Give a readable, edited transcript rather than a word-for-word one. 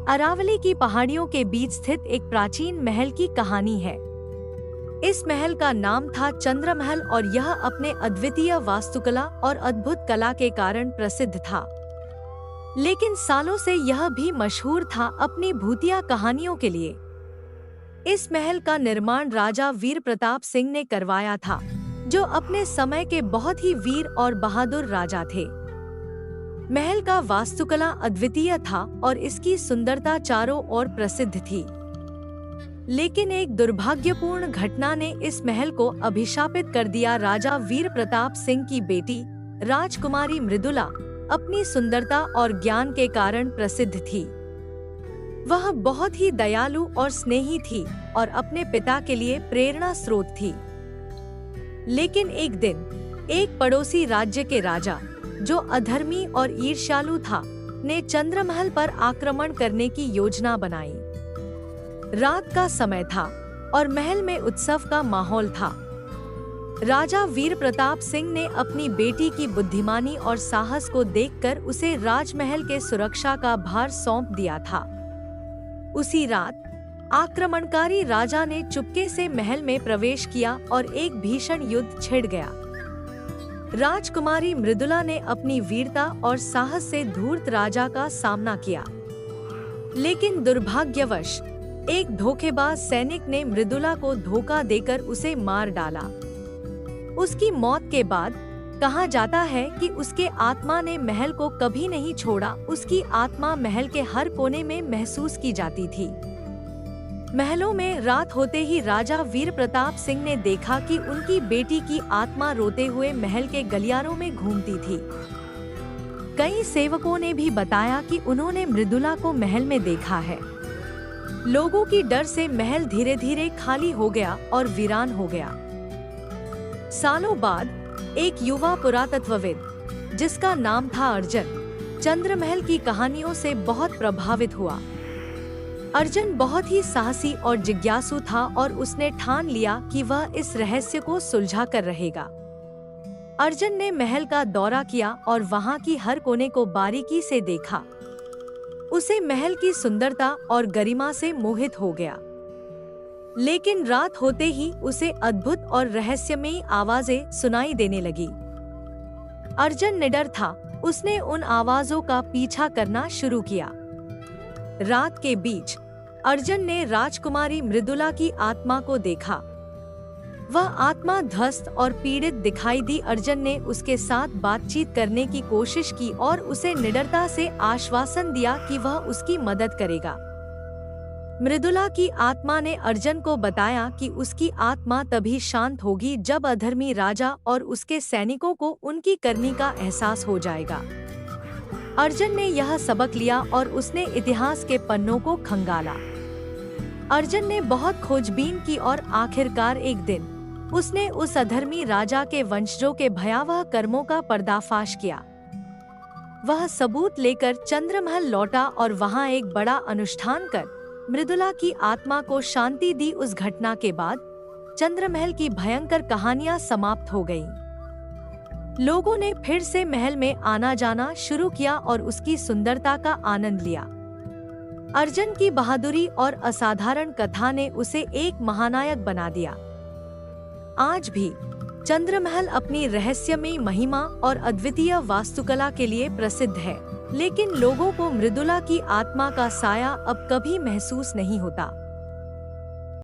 अरावली की पहाड़ियों के बीच स्थित एक प्राचीन महल की कहानी है। इस महल का नाम था चंद्र महल और यह अपने अद्वितीय वास्तुकला और अद्भुत कला के कारण प्रसिद्ध था। लेकिन सालों से यह भी मशहूर था अपनी भूतिया कहानियों के लिए। इस महल का निर्माण राजा वीर प्रताप सिंह ने करवाया था, जो अपने समय के बहुत ही वीर और बहादुर राजा थे। महल का वास्तुकला अद्वितीय था और इसकी सुंदरता चारों ओर प्रसिद्ध थी। लेकिन एक दुर्भाग्यपूर्ण घटना ने इस महल को अभिशापित कर दिया। राजा वीर प्रताप सिंह की बेटी राजकुमारी मृदुला अपनी सुंदरता और ज्ञान के कारण प्रसिद्ध थी। वह बहुत ही दयालु और स्नेही थी और अपने पिता के लिए प्रेरणा स्रोत थी। लेकिन एक दिन एक पड़ोसी राज्य के राजा, जो अधर्मी और ईर्ष्यालु था, ने चंद्रमहल पर आक्रमण करने की योजना बनाई। रात का समय था और महल में उत्सव का माहौल था। राजा वीर प्रताप सिंह ने अपनी बेटी की बुद्धिमानी और साहस को देखकर उसे राजमहल के सुरक्षा का भार सौंप दिया था। उसी रात आक्रमणकारी राजा ने चुपके से महल में प्रवेश किया और एक भीषण युद्ध छिड़ गया। राजकुमारी मृदुला ने अपनी वीरता और साहस से धूर्त राजा का सामना किया। लेकिन दुर्भाग्यवश एक धोखेबाज सैनिक ने मृदुला को धोखा देकर उसे मार डाला। उसकी मौत के बाद कहा जाता है कि उसके आत्मा ने महल को कभी नहीं छोड़ा। उसकी आत्मा महल के हर कोने में महसूस की जाती थी। महलों में रात होते ही राजा वीर प्रताप सिंह ने देखा कि उनकी बेटी की आत्मा रोते हुए महल के गलियारों में घूमती थी। कई सेवकों ने भी बताया कि उन्होंने मृदुला को महल में देखा है। लोगों की डर से महल धीरे धीरे खाली हो गया और वीरान हो गया। सालों बाद एक युवा पुरातत्वविद, जिसका नाम था अर्जुन, चंद्रमहल की कहानियों से बहुत प्रभावित हुआ। अर्जुन बहुत ही साहसी और जिज्ञासु था और उसने ठान लिया कि वह इस रहस्य को सुलझा कर रहेगा। अर्जुन ने महल का दौरा किया और वहां की हर कोने को बारीकी से देखा। उसे महल की सुंदरता और गरिमा से मोहित हो गया। लेकिन रात होते ही उसे अद्भुत और रहस्यमयी आवाजें सुनाई देने लगी। अर्जुन निडर था। उसने उन आवाजों का पीछा करना शुरू किया। रात के बीच अर्जुन ने राजकुमारी मृदुला की आत्मा को देखा। वह आत्मा ध्वस्त और पीड़ित दिखाई दी। अर्जुन ने उसके साथ बातचीत करने की कोशिश की और उसे निडरता से आश्वासन दिया कि वह उसकी मदद करेगा। मृदुला की आत्मा ने अर्जुन को बताया कि उसकी आत्मा तभी शांत होगी जब अधर्मी राजा और उसके सैनिकों को उनकी करनी का एहसास हो जाएगा। अर्जुन ने यह सबक लिया और उसने इतिहास के पन्नों को खंगाला। अर्जुन ने बहुत खोजबीन की और आखिरकार एक दिन उसने उस अधर्मी राजा के वंशजों के भयावह कर्मों का पर्दाफाश किया। वह सबूत लेकर चंद्रमहल लौटा और वहां एक बड़ा अनुष्ठान कर मृदुला की आत्मा को शांति दी। उस घटना के बाद चंद्रमहल की भयंकर कहानियां समाप्त हो गईं। लोगों ने फिर से महल में आना जाना शुरू किया और उसकी सुंदरता का आनंद लिया। अर्जुन की बहादुरी और असाधारण कथा ने उसे एक महानायक बना दिया। आज भी चंद्रमहल अपनी रहस्यमयी महिमा और अद्वितीय वास्तुकला के लिए प्रसिद्ध है, लेकिन लोगों को मृदुला की आत्मा का साया अब कभी महसूस नहीं होता।